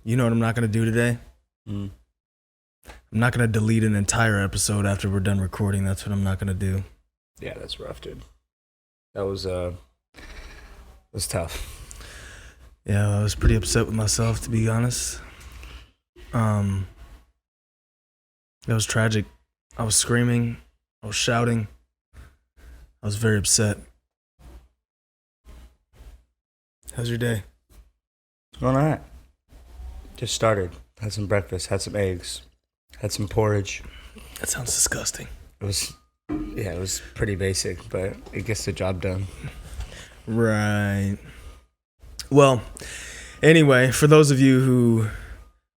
You know what I'm not going to do today? I'm not going to delete an entire episode after we're done recording. That's what I'm not going to do. Yeah, that's rough, dude. That was tough. Yeah, I was pretty upset with myself, to be honest. It was tragic. I was screaming. I was shouting. I was very upset. How's your day? It's going all right. Just started. Had some breakfast. Had some eggs. Had some porridge. That sounds disgusting. It was pretty basic, but it gets the job done. Right. Well, anyway, for those of you who...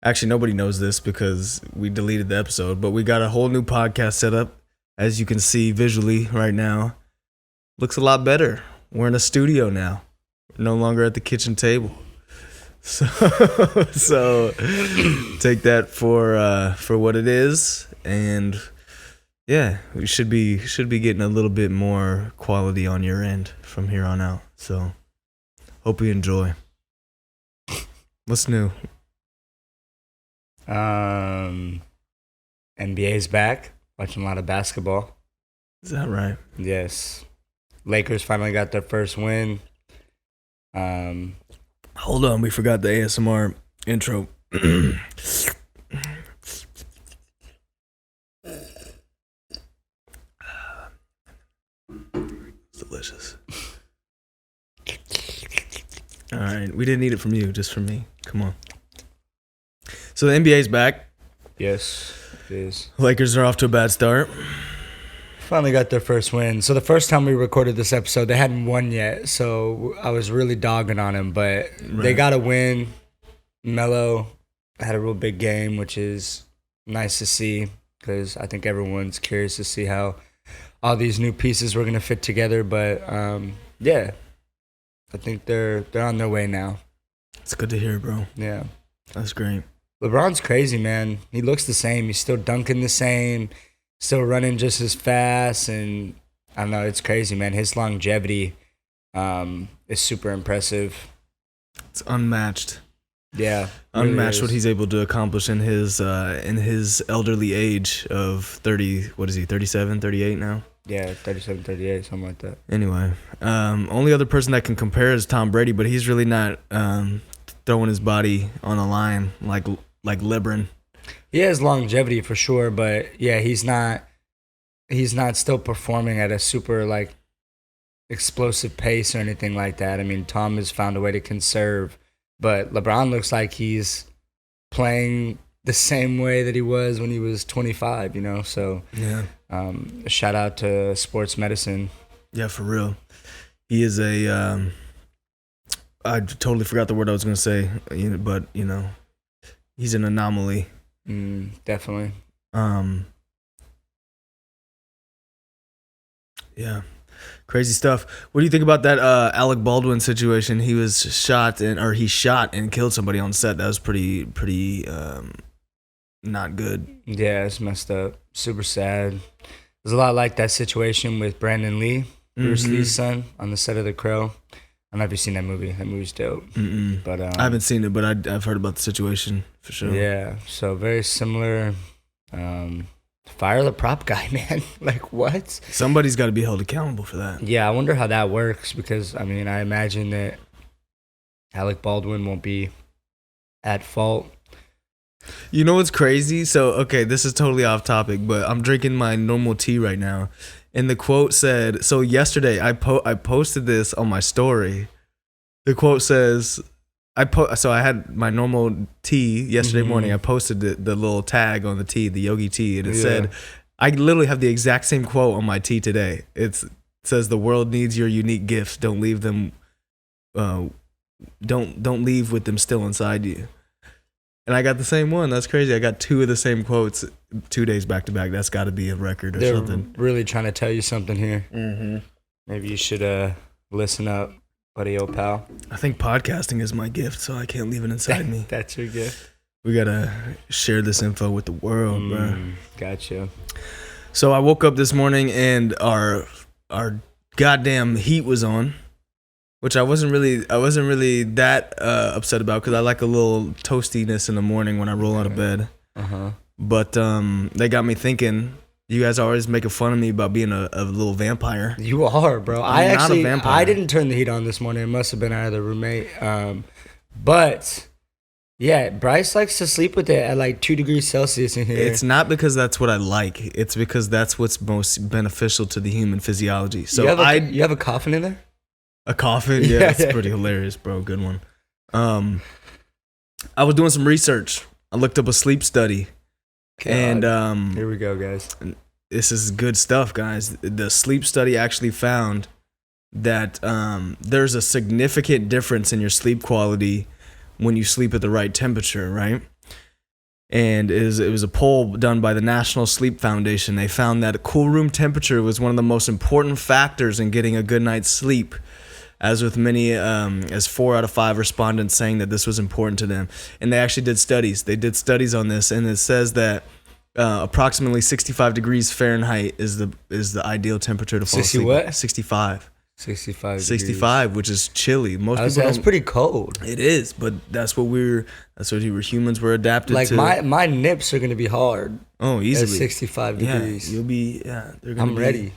Actually, nobody knows this because we deleted the episode, but we got a whole new podcast set up. As you can see visually right now. Looks a lot better. We're in a studio now. We're no longer at the kitchen table. So take that for what it is, and yeah, we should be getting a little bit more quality on your end from here on out. So hope you enjoy. What's new? NBA's back. Watching a lot of basketball. Is that right? Yes. Lakers finally got their first win. Hold on, we forgot the ASMR intro. It's delicious. All right, we didn't need it from you, just from me. Come on. So the NBA's back. Yes, it is. Lakers are off to a bad start. Finally got their first win. So the first time we recorded this episode, they hadn't won yet. So I was really dogging on them, but They got a win. Melo had a real big game, which is nice to see because I think everyone's curious to see how all these new pieces were going to fit together. But yeah, I think they're on their way now. It's good to hear, bro. Yeah. That's great. LeBron's crazy, man. He looks the same. He's still dunking the same. Still running just as fast, and I don't know, it's crazy, man. His longevity is super impressive. It's unmatched. Yeah, unmatched really what he's able to accomplish in his elderly age of 30. What is he? 37, 38 now? Yeah, 37, 38, something like that. Anyway, only other person that can compare is Tom Brady, but he's really not throwing his body on the line like LeBron. He has longevity for sure, but yeah, he's not still performing at a super like explosive pace or anything like that. I mean, Tom has found a way to conserve, but LeBron looks like he's playing the same way that he was when he was 25, you know? So yeah. Shout out to sports medicine. Yeah, for real. He is a I totally forgot the word I was going to say, but you know, he's an anomaly. Definitely. Yeah, crazy stuff. What do you think about that Alec Baldwin situation? He was shot he shot and killed somebody on set. That was pretty not good. Yeah, it's messed up. Super sad. There's a lot like that situation with Brandon Lee, Bruce Lee's son, on the set of The Crow. I don't know if you've seen that movie. That movie's dope. But I haven't seen it, but I've heard about the situation for sure. Yeah, so very similar. Fire the prop guy, man. Like, what? Somebody's got to be held accountable for that. Yeah, I wonder how that works because, I mean, I imagine that Alec Baldwin won't be at fault. You know what's crazy? So, okay, this is totally off topic, but I'm drinking my normal tea right now. And the quote said, so yesterday I posted this on my story. The quote says, so I had my normal tea yesterday morning. I posted the little tag on the tea, the yogi tea, and it said, I literally have the exact same quote on my tea today. It says, the world needs your unique gifts. Don't leave them, don't leave with them still inside you. And I got the same one. That's crazy. I got two of the same quotes 2 days back to back. That's got to be a record or something. They're really trying to tell you something here. Maybe you should listen up, buddy, old pal. I think podcasting is my gift, so I can't leave it inside me. That's your gift. We got to share this info with the world, bro. Gotcha. So I woke up this morning and our goddamn heat was on. which I wasn't really that upset about because I like a little toastiness in the morning when I roll out of bed. But they got me thinking. You guys are always making fun of me about being a little vampire. You are, bro. I'm not a vampire. I didn't turn the heat on this morning. It must have been out of the roommate. But yeah, Bryce likes to sleep with it at like 2 degrees Celsius in here. It's not because that's what I like. It's because that's what's most beneficial to the human physiology. So you have a coffin in there? A coffin? Yeah, that's pretty hilarious, bro. Good one. I was doing some research. I looked up a sleep study. God. And here we go, guys. This is good stuff, guys. The sleep study actually found that there's a significant difference in your sleep quality when you sleep at the right temperature, right? And it was a poll done by the National Sleep Foundation. They found that a cool room temperature was one of the most important factors in getting a good night's sleep, as with many, as 4 out of 5 respondents saying that this was important to them. And they actually did studies. They did studies on this, and it says that approximately 65 degrees Fahrenheit is the ideal temperature to fall asleep. What? 65. 65 65, which is chilly. That's pretty cold. It is, but that's what humans were adapted like to. My nips are gonna be hard. Oh, easily. At 65 degrees. I'm ready.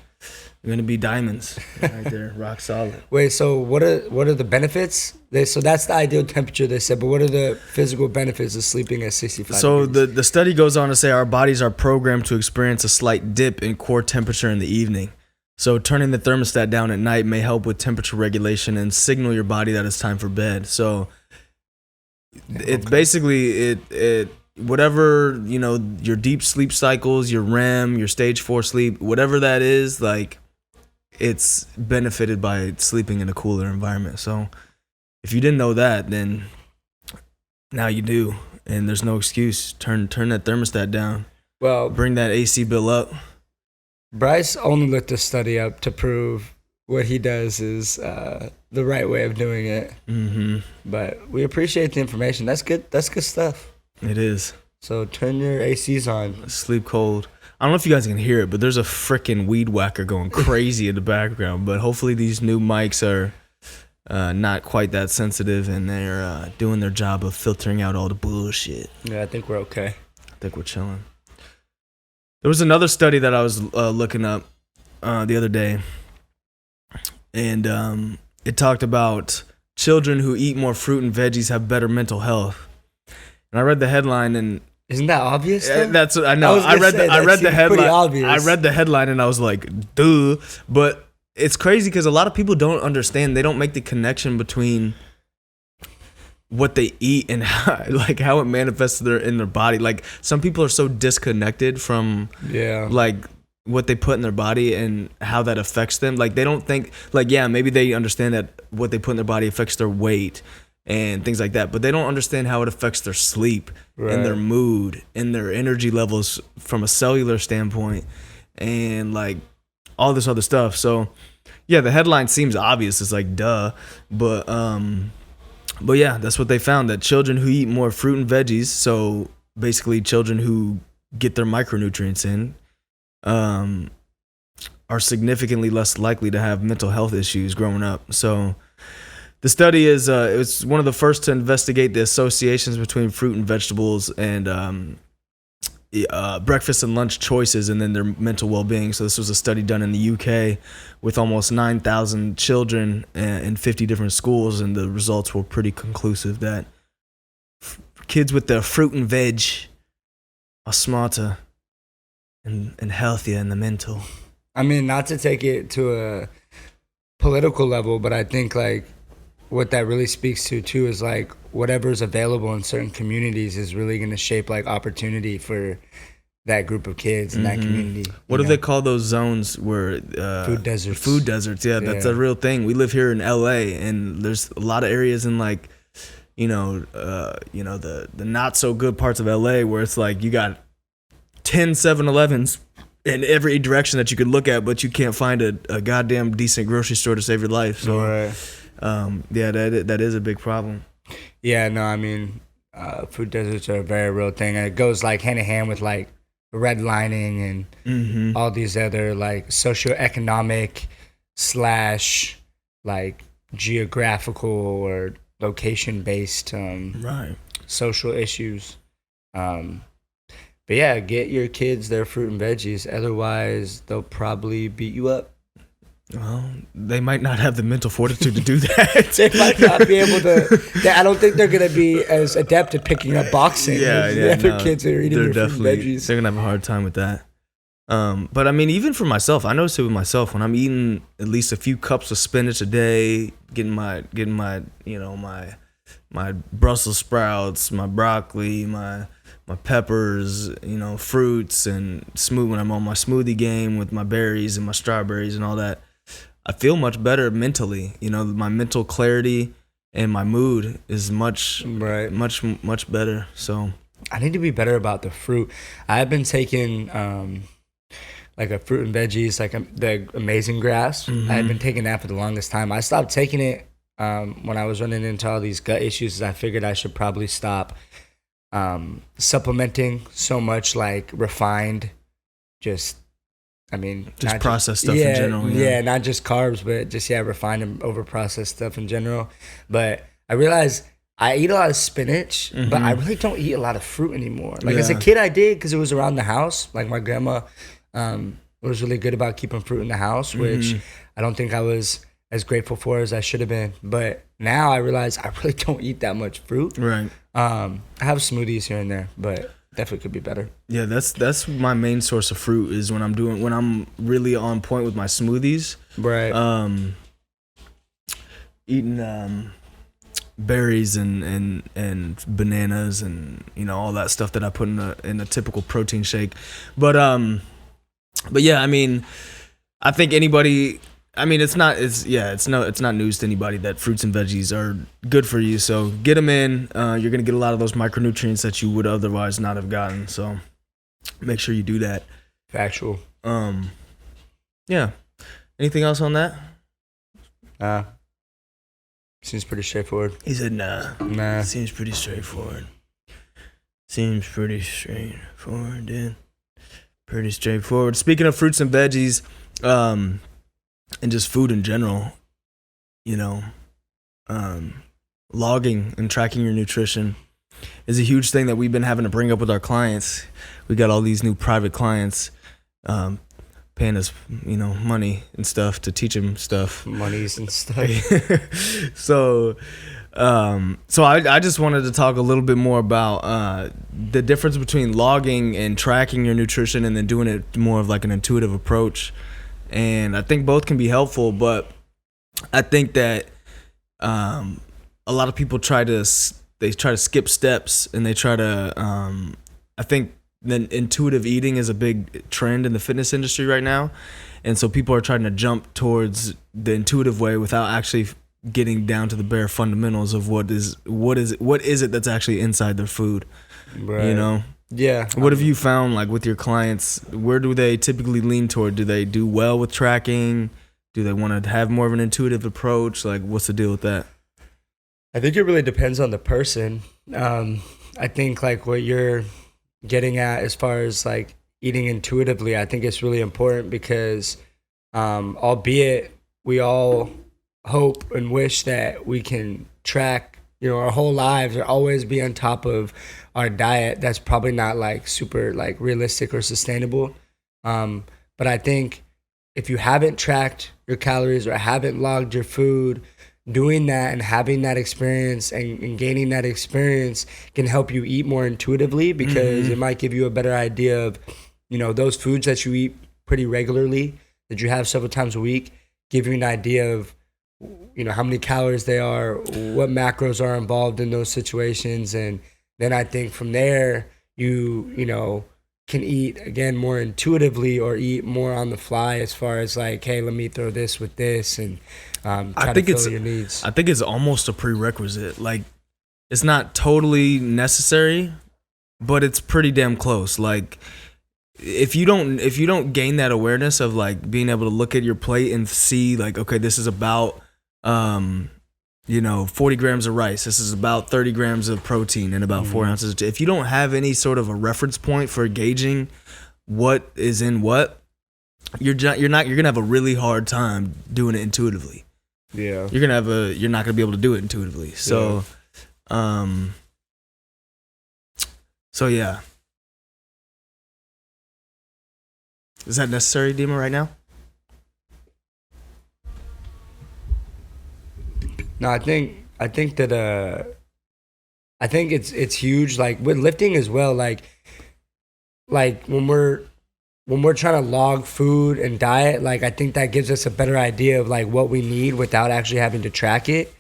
They're gonna be diamonds right there, rock solid. Wait, so what are the benefits? So that's the ideal temperature, they said, but what are the physical benefits of sleeping at 65 So degrees? the study goes on to say our bodies are programmed to experience a slight dip in core temperature in the evening. So turning the thermostat down at night may help with temperature regulation and signal your body that it's time for bed. So it's basically it whatever, your deep sleep cycles, your REM, your stage 4 sleep, whatever that is, like, it's benefited by sleeping in a cooler environment. So if you didn't know that, then now you do, and there's no excuse. Turn that thermostat down. Well, bring that AC bill up. Bryce only looked this study up to prove what he does is the right way of doing it. Mm-hmm. But we appreciate the information. That's good. That's good stuff. It is. So turn your ACs on. Sleep cold. I don't know if you guys can hear it, but there's a freaking weed whacker going crazy in the background. But hopefully these new mics are not quite that sensitive, and they're doing their job of filtering out all the bullshit. Yeah, I think we're okay. I think we're chilling. There was another study that I was looking up the other day, and it talked about children who eat more fruit and veggies have better mental health. And I read the headline, and isn't that obvious? That's what I know. I read the headline. I read the headline, and I was like, duh. But it's crazy because a lot of people don't understand. They don't make the connection between what they eat and how it manifests in their body. Like, some people are so disconnected from like what they put in their body and how that affects them. Like, they don't think, like, yeah, maybe they understand that what they put in their body affects their weight and things like that, but they don't understand how it affects their sleep and their mood and their energy levels from a cellular standpoint and like all this other stuff. So yeah, the headline seems obvious. It's like, duh. But yeah, that's what they found, that children who eat more fruit and veggies, so basically children who get their micronutrients in, are significantly less likely to have mental health issues growing up. So the study is it was one of the first to investigate the associations between fruit and vegetables and breakfast and lunch choices and then their mental well-being. So this was a study done in the UK with almost 9,000 children in 50 different schools, and the results were pretty conclusive that kids with their fruit and veg are smarter and healthier in the mental. I mean, not to take it to a political level, but I think like what that really speaks to too is like whatever's available in certain communities is really going to shape like opportunity for that group of kids in that community. What do they call those zones where food deserts? Food deserts, yeah, that's a real thing. We live here in LA, and there's a lot of areas in like the not so good parts of LA where it's like you got 10 7-Elevens in every direction that you could look at, but you can't find a goddamn decent grocery store to save your life. So yeah, that is a big problem. Yeah, no, I mean, food deserts are a very real thing, and it goes like hand in hand with like redlining and all these other like socioeconomic / like geographical or location based Right. social issues. But yeah, get your kids their fruit and veggies. Otherwise, they'll probably beat you up. Well, they might not have the mental fortitude to do that. They might not be able to. I don't think they're going to be as adept at picking up boxing as the other kids that are eating their fruit and veggies. They're going to have a hard time with that. But I mean, even for myself, I notice it with myself when I'm eating at least a few cups of spinach a day, getting my my Brussels sprouts, my broccoli, my peppers, fruits, and when I'm on my smoothie game with my berries and my strawberries and all that, I feel much better mentally. My mental clarity and my mood is much better. So I need to be better about the fruit. I've been taking like a fruit and veggies, like the Amazing Grass. Mm-hmm. I've been taking that for the longest time. I stopped taking it when I was running into all these gut issues. I figured I should probably stop supplementing so much, like refined, just processed stuff in general. Yeah, not just carbs, but just refined and over processed stuff in general. But I realized I eat a lot of spinach, but I really don't eat a lot of fruit anymore. Like as a kid, I did because it was around the house. Like my grandma was really good about keeping fruit in the house, which I don't think I was as grateful for as I should have been. But now I realize I really don't eat that much fruit. Right. I have smoothies here and there, but definitely could be better. Yeah, that's my main source of fruit is when I'm really on point with my smoothies. Right. Eating berries and bananas and all that stuff that I put in a typical protein shake. But yeah, I mean, I think anybody, it's not news to anybody that fruits and veggies are good for you. So get them in. You're gonna get a lot of those micronutrients that you would otherwise not have gotten. So make sure you do that. Factual. Yeah. Anything else on that? Seems pretty straightforward. He said, nah. Seems pretty straightforward. Dude. Pretty straightforward. Speaking of fruits and veggies, and just food in general, logging and tracking your nutrition is a huge thing that we've been having to bring up with our clients. We got all these new private clients paying us, money and stuff to teach them stuff. Monies and stuff. So I just wanted to talk a little bit more about the difference between logging and tracking your nutrition and then doing it more of like an intuitive approach. And I think both can be helpful, but I think that a lot of people try to skip steps and they try to I think then intuitive eating is a big trend in the fitness industry right now, and so people are trying to jump towards the intuitive way without actually getting down to the bare fundamentals of what is it that's actually inside their food. Right. Yeah. What have you found, like with your clients? Where do they typically lean toward? Do they do well with tracking? Do they want to have more of an intuitive approach? Like, what's the deal with that? I think it really depends on the person. I think like what you're getting at as far as like eating intuitively, I think it's really important because albeit we all hope and wish that we can track our whole lives or always be on top of our diet, that's probably not like super like realistic or sustainable. But I think if you haven't tracked your calories or haven't logged your food, doing that and having that experience and gaining that experience can help you eat more intuitively because it might give you a better idea of, those foods that you eat pretty regularly, that you have several times a week, give you an idea of, how many calories they are, what macros are involved in those situations. And then I think from there, you can eat again more intuitively or eat more on the fly as far as like, hey, let me throw this with this and try to fill your needs. I think it's almost a prerequisite. Like, it's not totally necessary, but it's pretty damn close. Like, if you don't gain that awareness of like being able to look at your plate and see like, okay, this is about 40 grams of rice. This is about 30 grams of protein and about 4 ounces. If you don't have any sort of a reference point for gauging what is in what, you're gonna have a really hard time doing it intuitively. Yeah. you're not gonna be able to do it intuitively. So, so yeah. Is that necessary, Dima, right now? No, I think that I think it's huge. Like with lifting as well. Like when we're trying to log food and diet, like I think that gives us a better idea of like what we need without actually having to track it.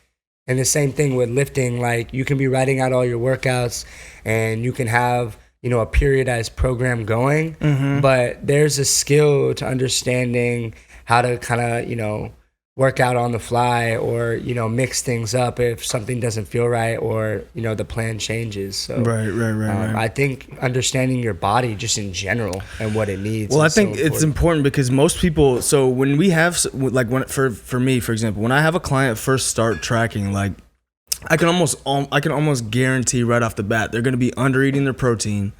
And the same thing with lifting. Like you can be writing out all your workouts, and you can have a periodized program going, but there's a skill to understanding how to kind of work out on the fly, or mix things up if something doesn't feel right, or the plan changes. So right. I think understanding your body just in general and what it needs. Well, I think it's important because most people. So when we have for me, for example, when I have a client first start tracking, like I can almost guarantee right off the bat they're going to be undereating their protein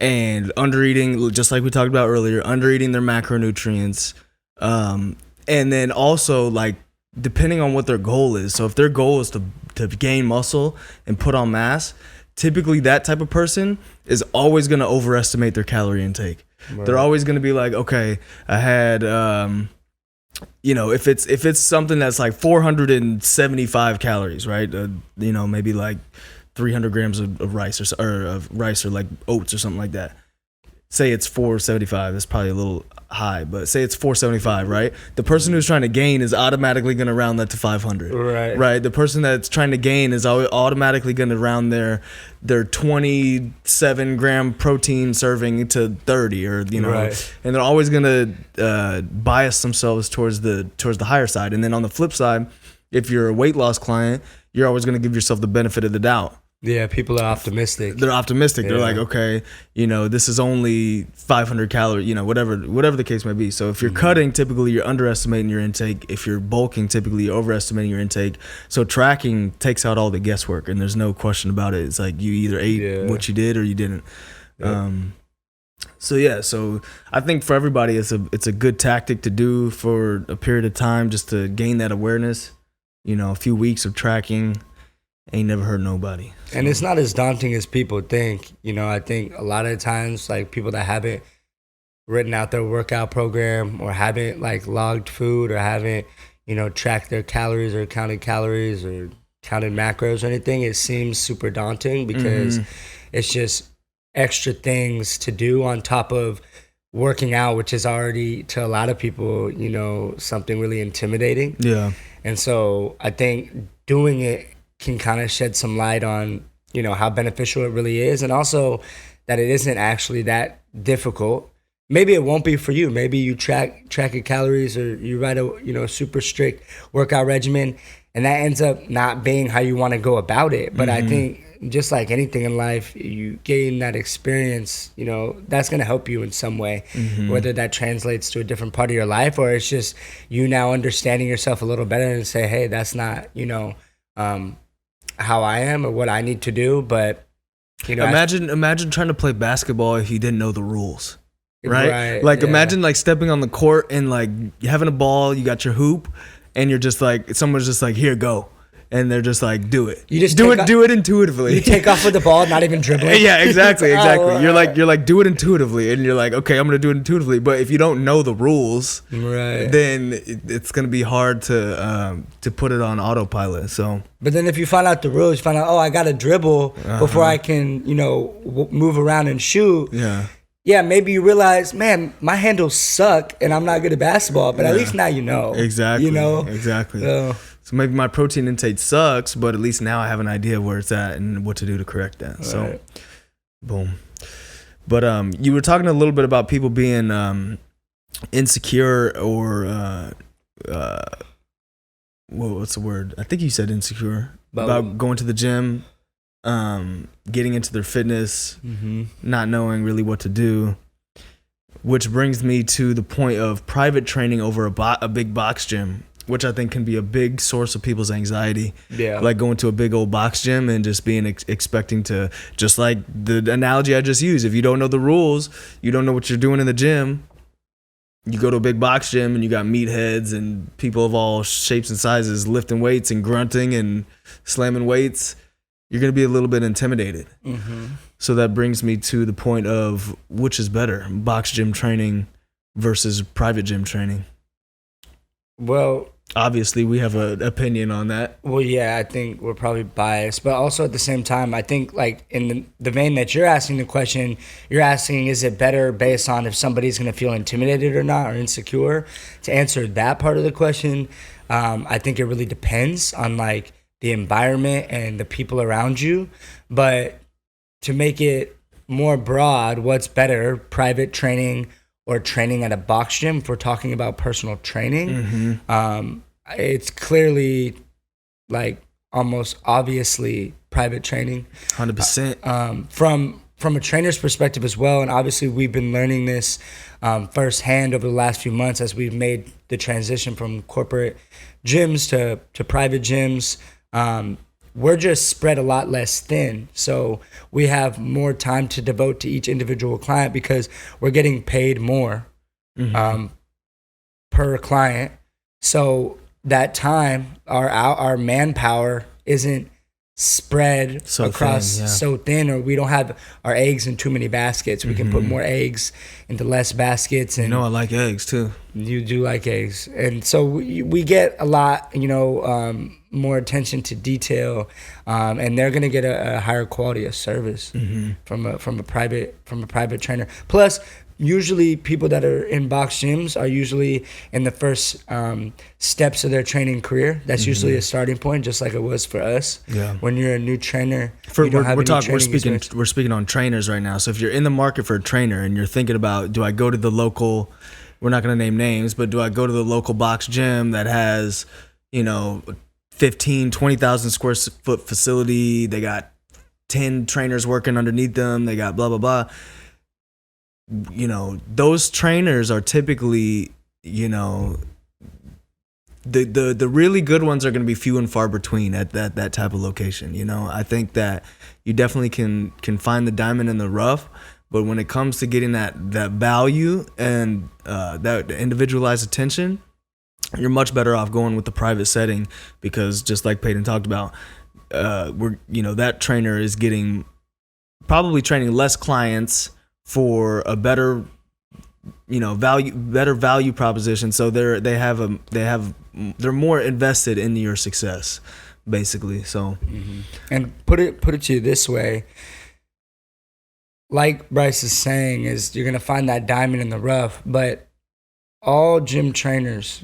and undereating, just like we talked about earlier, undereating their macronutrients. And then also, like, depending on what their goal is. So if their goal is to gain muscle and put on mass, typically that type of person is always going to overestimate their calorie intake. Right. They're always going to be like, okay, I had, if it's something that's like 475 calories, right? Maybe like 300 grams of rice or like oats or something like that. Say it's 475. That's probably a little high, but say it's 475, right? The person who's trying to gain is automatically going to round that to 500. Right. The person that's trying to gain is automatically going to round their 27 gram protein serving to 30, or right. And they're always going to bias themselves towards the higher side. And then on the flip side, if you're a weight loss client, you're always going to give yourself the benefit of the doubt. Yeah, people are optimistic. They're optimistic. Yeah. They're like, okay, this is only 500 calories, whatever the case may be. So if you're cutting, typically you're underestimating your intake. If you're bulking, typically you're overestimating your intake. So tracking takes out all the guesswork, and there's no question about it. It's like you either ate what you did or you didn't. Yeah. So I think for everybody, it's a good tactic to do for a period of time, just to gain that awareness. A few weeks of tracking ain't never hurt nobody. So. And it's not as daunting as people think. I think a lot of times, like people that haven't written out their workout program, or haven't like logged food, or haven't, tracked their calories or counted macros or anything, it seems super daunting because it's just extra things to do on top of working out, which is already, to a lot of people, something really intimidating. Yeah. And so I think doing it can kind of shed some light on, how beneficial it really is, and also that it isn't actually that difficult. Maybe it won't be for you. Maybe you track your calories, or you write a super strict workout regimen, and that ends up not being how you want to go about it. But I think just like anything in life, you gain that experience, that's going to help you in some way, whether that translates to a different part of your life, or it's just you now understanding yourself a little better and say, hey, that's not, how I am or what I need to do. But imagine trying to play basketball if you didn't know the rules, right? Like imagine like stepping on the court and like having a ball, you got your hoop, and you're just like, someone's just like, here, go. And they're just like, do it. You just do it intuitively. You take off with the ball, not even dribbling. Yeah, exactly. You're like, do it intuitively, and you're like, okay, I'm gonna do it intuitively. But if you don't know the rules, then it's gonna be hard to put it on autopilot. So. But then if you find out the rules, you find out, I got to dribble before I can, move around and shoot. Yeah. Yeah, maybe you realize, man, my handles suck, and I'm not good at basketball. But at least now you know. Exactly. Exactly. So maybe my protein intake sucks, but at least now I have an idea of where it's at and what to do to correct that. So, boom. But you were talking a little bit about people being insecure, or what's the word? I think you said insecure about going to the gym, getting into their fitness, not knowing really what to do. Which brings me to the point of private training over a big box gym, which I think can be a big source of people's anxiety. Yeah. Like going to a big old box gym and just being expecting to, just like the analogy I just used, if you don't know the rules, you don't know what you're doing in the gym, you go to a big box gym and you got meatheads and people of all shapes and sizes lifting weights and grunting and slamming weights, you're going to be a little bit intimidated. So that brings me to the point of which is better, box gym training versus private gym training. Well, obviously we have an opinion on that. Well, yeah, I think we're probably biased, but also at the same time, I think like in the vein that you're asking the question, you're asking, is it better based on if somebody's going to feel intimidated or not, or insecure? To answer that part of the question, I think it really depends on like the environment and the people around you. But to make it more broad, what's better, private training or training at a box gym? If we're talking about personal training, it's clearly like almost obviously private training. 100%. From a trainer's perspective as well, and obviously we've been learning this firsthand over the last few months as we've made the transition from corporate gyms to private gyms. We're just spread a lot less thin. So we have more time to devote to each individual client because we're getting paid more per client. So that time, our manpower isn't spread so thin, or we don't have our eggs in too many baskets. We can put more eggs into less baskets. And I like eggs too. You do like eggs. And so we get a lot, more attention to detail, and they're going to get a higher quality of service from a private trainer. Plus, usually people that are in box gyms are usually in the first steps of their training career. That's usually a starting point, just like it was for us. Yeah. When you're a new trainer, we're speaking on trainers right now. So if you're in the market for a trainer and you're thinking about, do I go to the local, we're not going to name names, but do I go to the local box gym that has, 20,000 square foot facility, they got 10 trainers working underneath them, they got blah, blah, blah. Those trainers are typically, the really good ones are going to be few and far between at that type of location. I think that you definitely can find the diamond in the rough, but when it comes to getting that value and that individualized attention, you're much better off going with the private setting, because just like Paydyn talked about, that trainer is probably training less clients for a better value proposition. So they're more invested in your success, basically. So and put it to you this way, like Bryce is saying, is you're gonna find that diamond in the rough, but all gym trainers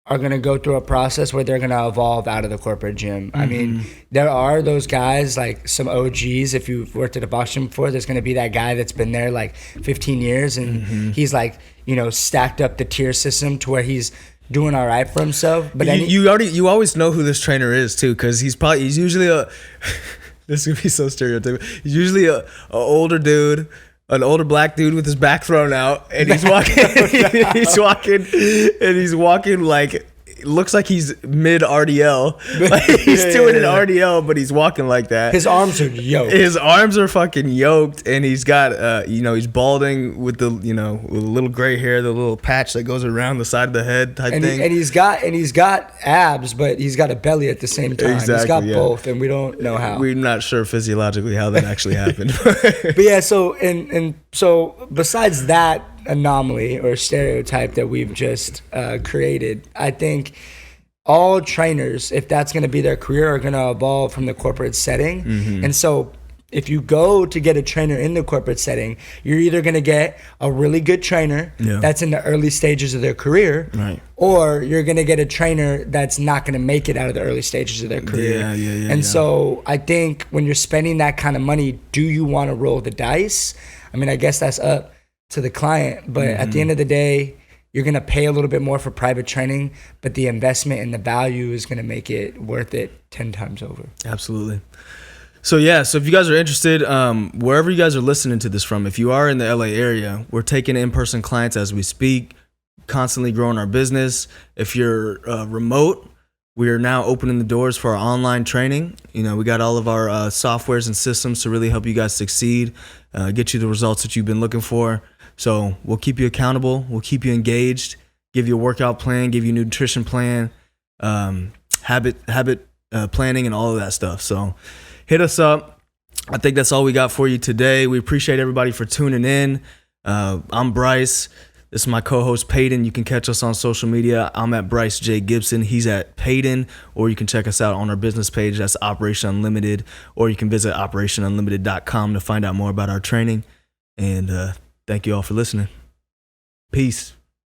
are going to go through a process where they're going to evolve out of the corporate gym. I mean, there are those guys, like some OGs. If you've worked at a box gym before, there's going to be that guy that's been there like 15 years and he's like, stacked up the tier system to where he's doing all right for himself. But you always know who this trainer is too, because he's usually this would be so stereotypical. He's usually a older dude, an older black dude with his back thrown out, and he's walking like, looks like he's mid RDL. Like he's doing an RDL, but he's walking like that. His arms are yoked. His arms are fucking yoked, and he's got, he's balding with the, with a little gray hair, the little patch that goes around the side of the head type thing. And he's got abs, but he's got a belly at the same time. Exactly, he's got both, and we don't know how. We're not sure physiologically how that actually happened. But yeah, so besides that anomaly or stereotype that we've just created, I think all trainers, if that's going to be their career, are going to evolve from the corporate setting. And so if you go to get a trainer in the corporate setting, you're either going to get a really good trainer that's in the early stages of their career, right, or you're going to get a trainer that's not going to make it out of the early stages of their career. So I think when you're spending that kind of money, do you want to roll the dice? I mean, I guess that's up to the client, but at the end of the day, you're going to pay a little bit more for private training, but the investment and the value is going to make it worth it 10 times over. Absolutely. So if you guys are interested, wherever you guys are listening to this from, if you are in the LA area, we're taking in-person clients as we speak, constantly growing our business. If you're remote, We are now opening the doors for our online training. You know, we got all of our softwares and systems to really help you guys succeed, get you the results that you've been looking for. So we'll keep you accountable. We'll keep you engaged, give you a workout plan, give you a nutrition plan, habit planning, and all of that stuff. So hit us up. I think that's all we got for you today. We appreciate everybody for tuning in. I'm Bryce. This is my co-host Paydyn. You can catch us on social media. I'm at Bryce J. Gibson. He's at Paydyn, or you can check us out on our business page. That's Operation Unlimited, or you can visit operationunlimited.com to find out more about our training. And thank you all for listening. Peace.